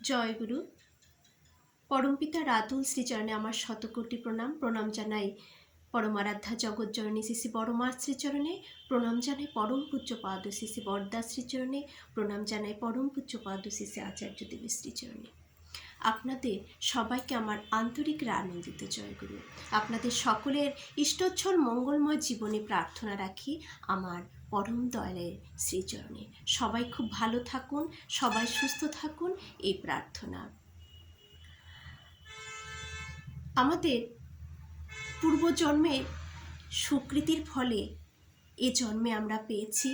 জয়গুরু। পরমপিতা রাতুল শ্রীচরণে আমার শতকোটি প্রণাম জানাই পরমারাধ্যা জগৎজননী শ্রী বড়মা শ্রীচরণে, প্রণাম জানাই পরম পূজ্যপাদ শ্রী বরদা শ্রীচরণে, প্রণাম জানাই পরম পূজ্যপাদ শ্রী আচার্য দেবী শ্রীচরণে। আপনাদের সবাইকে আমার আন্তরিক আনন্দিত জয়গুরু। আপনাদের সকলের ইষ্টোচ্ছল মঙ্গলময় জীবনে প্রার্থনা রাখি আমার পরম দয়ালের শ্রীচরণে। সবাই খুব ভালো থাকুন, সবাই সুস্থ থাকুন, এই প্রার্থনা। আমাদের পূর্বজন্মের সুকৃতির ফলে এ জন্মে আমরা পেয়েছি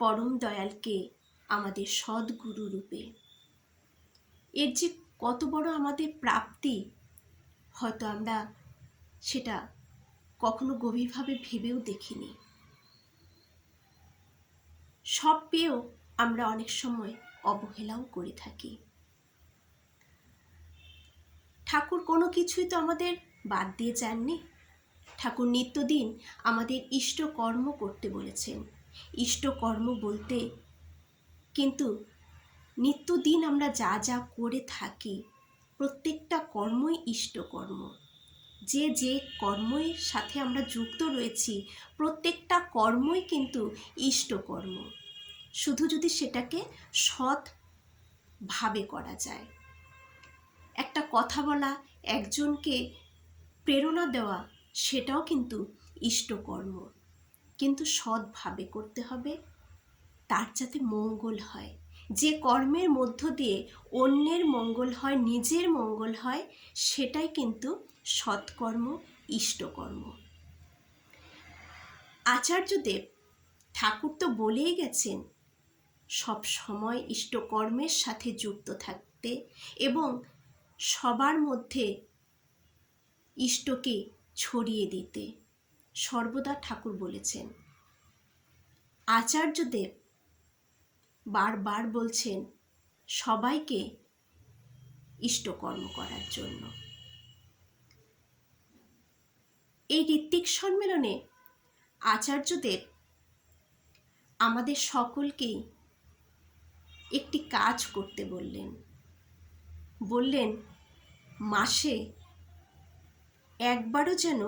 পরম দয়ালকে আমাদের সদ্গুরু রূপে। এর যে কত বড় আমাদের প্রাপ্তি, হয়তো আমরা সেটা কখনো গভীরভাবে ভেবেও দেখিনি। সব পেয়েও আমরা অনেক সময় অবহেলাও করে থাকি। ঠাকুর কোনো কিছুই তো আমাদের বাদ দিয়ে যাননি। ঠাকুর নিত্যদিন আমাদের ইষ্টকর্ম করতে বলেছেন। ইষ্টকর্ম বলতে কিন্তু নিত্যদিন আমরা যা যা করে থাকি প্রত্যেকটা কর্মই ইষ্টকর্ম। যে যে কর্মের সাথে আমরা যুক্ত রয়েছি প্রত্যেকটা কর্মই কিন্তু ইষ্টকর্ম, শুধু যদি সেটাকে সৎভাবে করা যায়। একটা কথা বলা, একজনকে প্রেরণা দেওয়া, সেটাও কিন্তু ইষ্টকর্ম, কিন্তু সৎভাবে করতে হবে, তার যাতে মঙ্গল হয়। যে কর্মের মধ্য দিয়ে অন্যের মঙ্গল হয়, নিজের মঙ্গল হয়, সেটাই কিন্তু সৎকর্ম, ইষ্টকর্ম। আচার্যদেব ঠাকুর তো বলেই গেছেন সব সময় ইষ্টকর্মের সাথে যুক্ত থাকতে এবং সবার মধ্যে ইষ্টকে ছড়িয়ে দিতে। সর্বদা ঠাকুর বলেছেন। আচার্যদেব বারবার বলছেন সবাইকে ইষ্টকর্ম করার জন্য। এই ঋত্বিক সম্মেলনে আচার্যদেব আমাদের সকলকেই একটি কাজ করতে বললেন মাসে একবারও যেন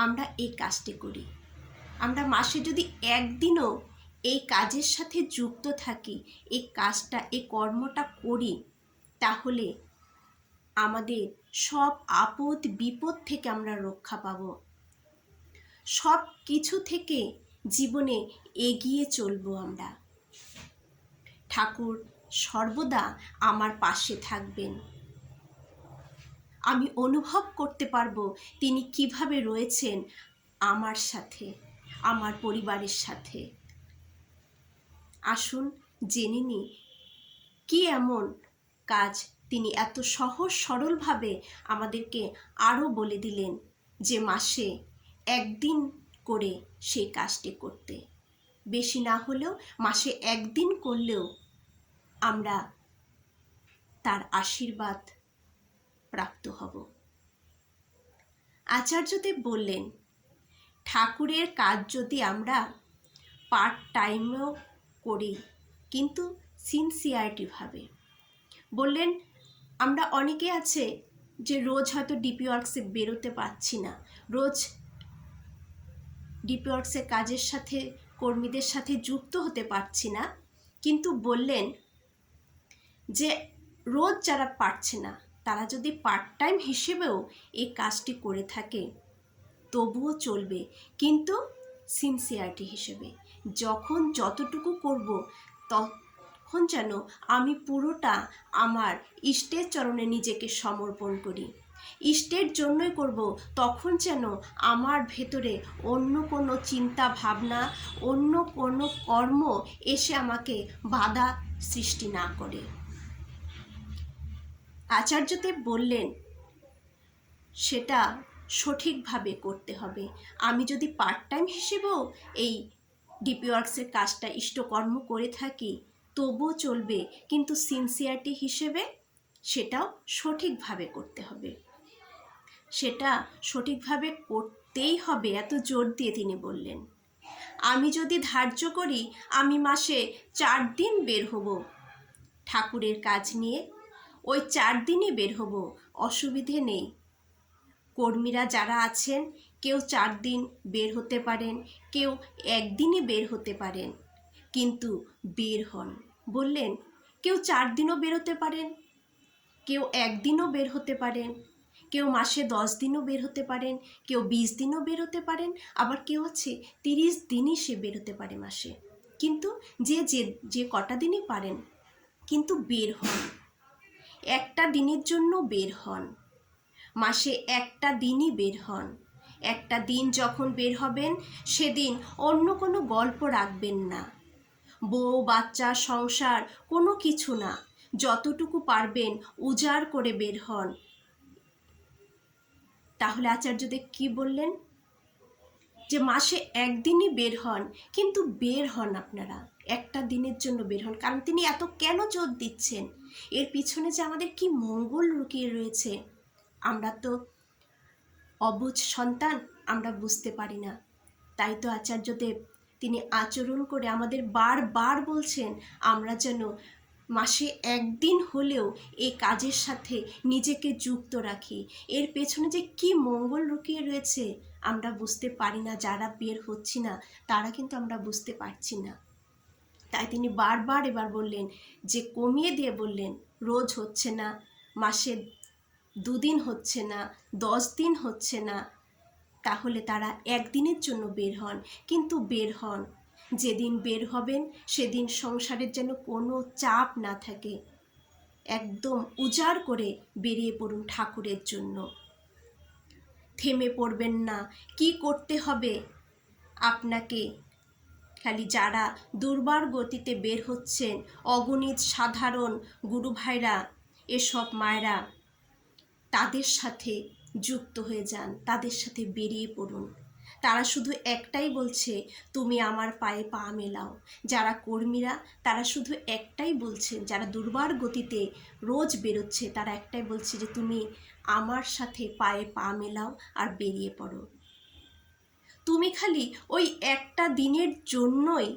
আমরা এই কাজটি করি। আমরা মাসে যদি একদিনও এই কাজের সাথে যুক্ত থাকি, এই কাজটা, এই কর্মটা করি, তাহলে আমাদের সব আপদ বিপদ থেকে আমরা রক্ষা পাব। সব কিছু থেকে জীবনে এগিয়ে চলবো আমরা। ঠাকুর সর্বদা আমার পাশে থাকবেন। আমি অনুভব করতে পারবো তিনি কিভাবে রয়েছেন আমার সাথে, আমার পরিবারের সাথে। আসুন জেনে নিই কি এমন কাজ তিনি এত সহজ সরলভাবে আমাদেরকে আরও বলে দিলেন যে মাসে একদিন করে সেই কাজটি করতে। বেশি না হলেও মাসে একদিন করলেও আমরা তার আশীর্বাদ প্রাপ্ত হব। আচার্যদেব বললেন ঠাকুরের কাজ যদি আমরা পার্ট টাইমেও করি, কিন্তু সিনসিয়ারিটিভাবে। বললেন আমরা অনেকে আছে যে রোজ হয়তো ডিপি ওয়ার্কসে বেরোতে পারছি না, রোজ ডিপি ওয়ার্কসের কাজের সাথে কর্মীদের সাথে যুক্ত হতে পারছি না, কিন্তু বললেন যে রোজ যারা পারছে না তারা যদি পার্ট টাইম হিসেবেও এই কাজটি করে থাকে তবুও চলবে, কিন্তু সিনসিয়ারিটি হিসেবে। যখন যতটুকু করব তখন যেন আমি পুরোটা আমার ইষ্টের চরণে নিজেকে সমর্পণ করি। ইষ্টের জন্যই করব, তখন যেন আমার ভেতরে অন্য কোনো চিন্তা ভাবনা, অন্য কোনো কর্ম এসে আমাকে বাধা সৃষ্টি না করে। আচার্যদেব বললেন সেটা সঠিকভাবে করতে হবে। আমি যদি পার্ট টাইম হিসেবেও এই ডিপি ওয়ার্কসের কাজটা ইষ্টকর্ম করে থাকি তবুও চলবে, কিন্তু সিনসিয়ারিটি হিসেবে সেটাও সঠিকভাবে করতে হবে। সেটা সঠিকভাবে করতেই হবে, এত জোর দিয়ে তিনি বললেন। আমি যদি ধার্য করি আমি মাসে 4 দিন বের হব, ঠাকুরের কাজ নিয়ে। ওই 4 দিনই বের হব, অসুবিধে নেই। কর্মীরা যারা আছেন কেউ 4 দিন বের হতে পারেন, কেউ 1 দিনই বের হতে পারেন, কিন্তু বের হন। বললেন কেউ 4 দিনও বের হতে পারেন, কেউ 1 দিনও বের হতে পারেন, কেউ মাসে 10 দিনও বের হতে পারেন, কেউ 20 দিনও বের হতে পারেন, আবার কেউ আছে 30 দিনই সে বের হতে পারে মাসে। কিন্তু যে যে যে কটা দিনই পারেন, কিন্তু বের হন। একটা দিনের জন্য বের হন, মাসে একটা দিনই বের হন। একটা দিন যখন বের হবেন সেদিন অন্য কোনো গল্প রাখবেন না, বউ বাচ্চা সংসার কোনো কিছু না। যতটুকু পারবেন উজাড় করে বের হন। তাহলে আচার্যদেব কি বললেন? যে মাসে 1 দিনই বের হন, কিন্তু বের হন আপনারা, একটা দিনের জন্য বের হন। কারণ তিনি এত কেন জোর দিচ্ছেন? এর পিছনে যে আমাদের কি মঙ্গল লুকিয়ে রয়েছে, আমরা তো অবুঝ সন্তান, আমরা বুঝতে পারি না। তাই তো আচার্যদেব তিনি আচরণ করে আমাদের বারবার বলছেন আমরা যেন মাসে 1 দিন হলেও এই কাজের সাথে নিজেকে যুক্ত রাখি। এর পেছনে যে কি মঙ্গল লুকিয়ে রয়েছে আমরা বুঝতে পারি না। যারা বের হচ্ছি না তারা কিন্তু আমরা বুঝতে পারছি না। তাই তিনি বারবার এবার বললেন, যে কমিয়ে দিয়ে বললেন রোজ হচ্ছে না, মাসে 2 দিন হচ্ছে না, 10 দিন হচ্ছে না, তাহলে তারা 1 দিনের জন্য বের হন, কিন্তু বের হন। যেদিন বের হবেন সেদিন সংসারের যেন কোনো চাপ না থাকে, একদম উজাড় করে বেরিয়ে পড়ুন ঠাকুরের জন্য। থেমে পড়বেন না, কি করতে হবে আপনাকে। খালি যারা দুর্বার গতিতে বের হচ্ছেন, অগণিত সাধারণ গুরু ভাইরা, এসব মায়েরা, তাদের সাথে যুক্ত হয়ে যান, তাদের সাথে বেরিয়ে পড়ুন। তারা শুধু একটাই বলছে, তুমি আমার পায়ে পা মেলাও। যারা কর্মীরা তারা শুধু একটাই বলছে, যারা দুর্বার গতিতে রোজ বেরোচ্ছে তারা একটাই বলছে যে তুমি আমার সাথে পায়ে পা মেলাও আর বেরিয়ে পড়ো। তুমি খালি ওই একটা দিনের জন্যই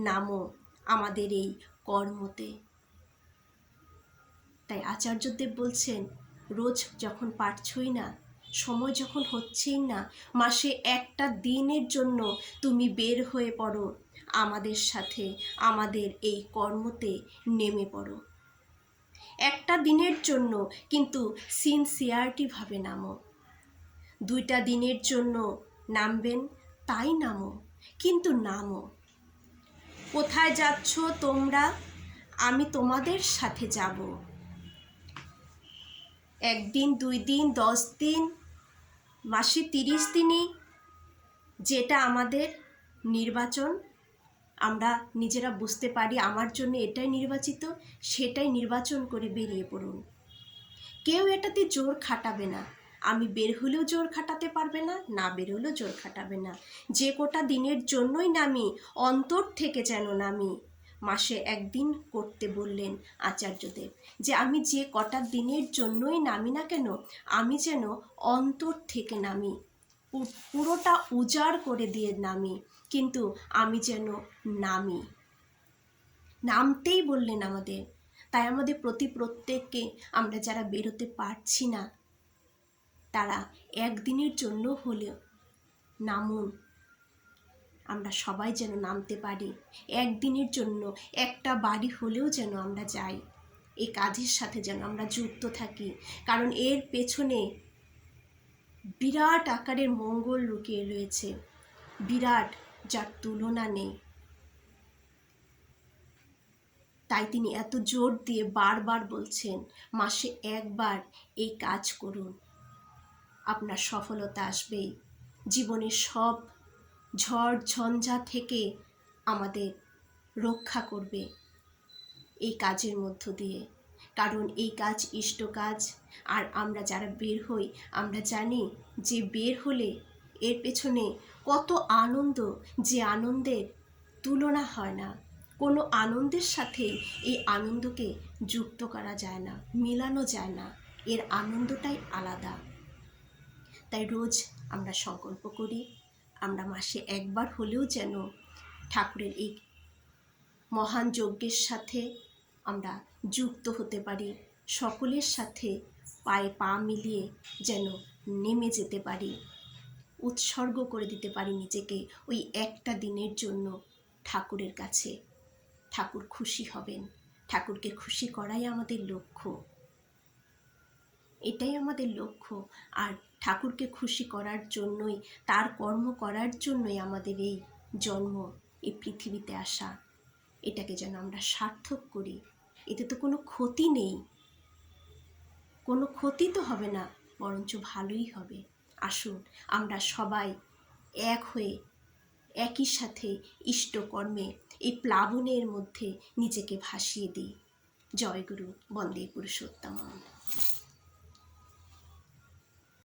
নামো আমাদের এই কর্মতে। তাই আচার্যদেব বলছেন, রোজ যখন পারছই না, সময় যখন হচ্ছেই না, মাসে একটা দিনের জন্য তুমি বের হয়ে পড়ো আমাদের সাথে, আমাদের এই কর্মতে নেমে পড়ো। একটা দিনের জন্য, কিন্তু সিনসিয়ারিটিভাবে নামো। 2টা দিনের জন্য নামবেন, তাই নামো, কিন্তু নামো। কোথায় যাচ্ছ তোমরা? আমি তোমাদের সাথে যাব। 1 দিন, 2 দিন, 10 দিন, মাসে 30 দিনই যেটা আমাদের নির্বাচন, আমরা নিজেরা বুঝতে পারি আমার জন্য এটাই নির্বাচিত, সেটাই নির্বাচন করে বেরিয়ে পড়ুন। কেউ এটাতে জোর খাটাবে না। আমি বের হলেও জোর খাটাতে পারবে না, না বের হলেও জোর খাটাবে না। যে কটা দিনের জন্যই নামি, অন্তর থেকে যেন নামি। মাসে 1 দিন করতে বললেন আচার্যদেব, যে আমি যে কটা দিনের জন্যই নামি না কেন, আমি যেন অন্তর থেকে নামি, পুরোটা উজাড় করে দিয়ে নামি, কিন্তু আমি যেন নামি। নামতেই বললেন আমাদের। তাই আমাদের প্রত্যেককে, আমরা যারা বেরোতে পারছি না, তারা 1 দিনের জন্য হলেও নামুন। আমরা সবাই যেন নামতে পারি। 1 দিনের জন্য একটা বাড়ি হলেও যেন আমরা যাই, এই কাজের সাথে যেন আমরা যুক্ত থাকি। কারণ এর পেছনে বিরাট আকারের মঙ্গল লুকিয়ে রয়েছে, বিরাট, যার তুলনা নেই। তাই তিনি এত জোর দিয়ে বারবার বলছেন, মাসে 1 বার এই কাজ করুন, আপনার সফলতা আসবেই। জীবনের সব ঝড় ঝঞ্ঝা থেকে আমাদের রক্ষা করবে এই কাজের মধ্য দিয়ে। কারণ এই কাজ ইষ্ট কাজ। আর আমরা যারা বের হই, আমরা জানি যে বের হলে এর পেছনে কত আনন্দ, যে আনন্দের তুলনা হয় না। কোনো আনন্দের সাথে এই আনন্দকে যুক্ত করা যায় না, মেলানো যায় না। এর আনন্দটাই আলাদা। তাই রোজ আমরা সংকল্প করি, আমরা মাসে 1 বার হলেও যেন ঠাকুরের এই মহান যজ্ঞের সাথে আমরা যুক্ত হতে পারি, সকলের সাথে পায়ে পা মিলিয়ে যেন নেমে যেতে পারি, উৎসর্গ করে দিতে পারি নিজেকে ওই একটা দিনের জন্য ঠাকুরের কাছে। ঠাকুর খুশি হবেন, ঠাকুরকে খুশি করাই আমাদের লক্ষ্য, এটাই আমাদের লক্ষ্য। আর ঠাকুরকে খুশি করার জন্যই, তার কর্ম করার জন্যই আমাদের এই জন্ম, এই পৃথিবীতে আসা। এটাকে যেন আমরা সার্থক করি। এতে তো কোনো ক্ষতি নেই, কোনো ক্ষতি তো হবে না, বরঞ্চ ভালোই হবে। আসুন আমরা সবাই এক হয়ে একই সাথে ইষ্টকর্মে এই প্লাবনের মধ্যে নিজেকে ভাসিয়ে দিই। জয় গুরু, বন্দে পুরুষোত্তম।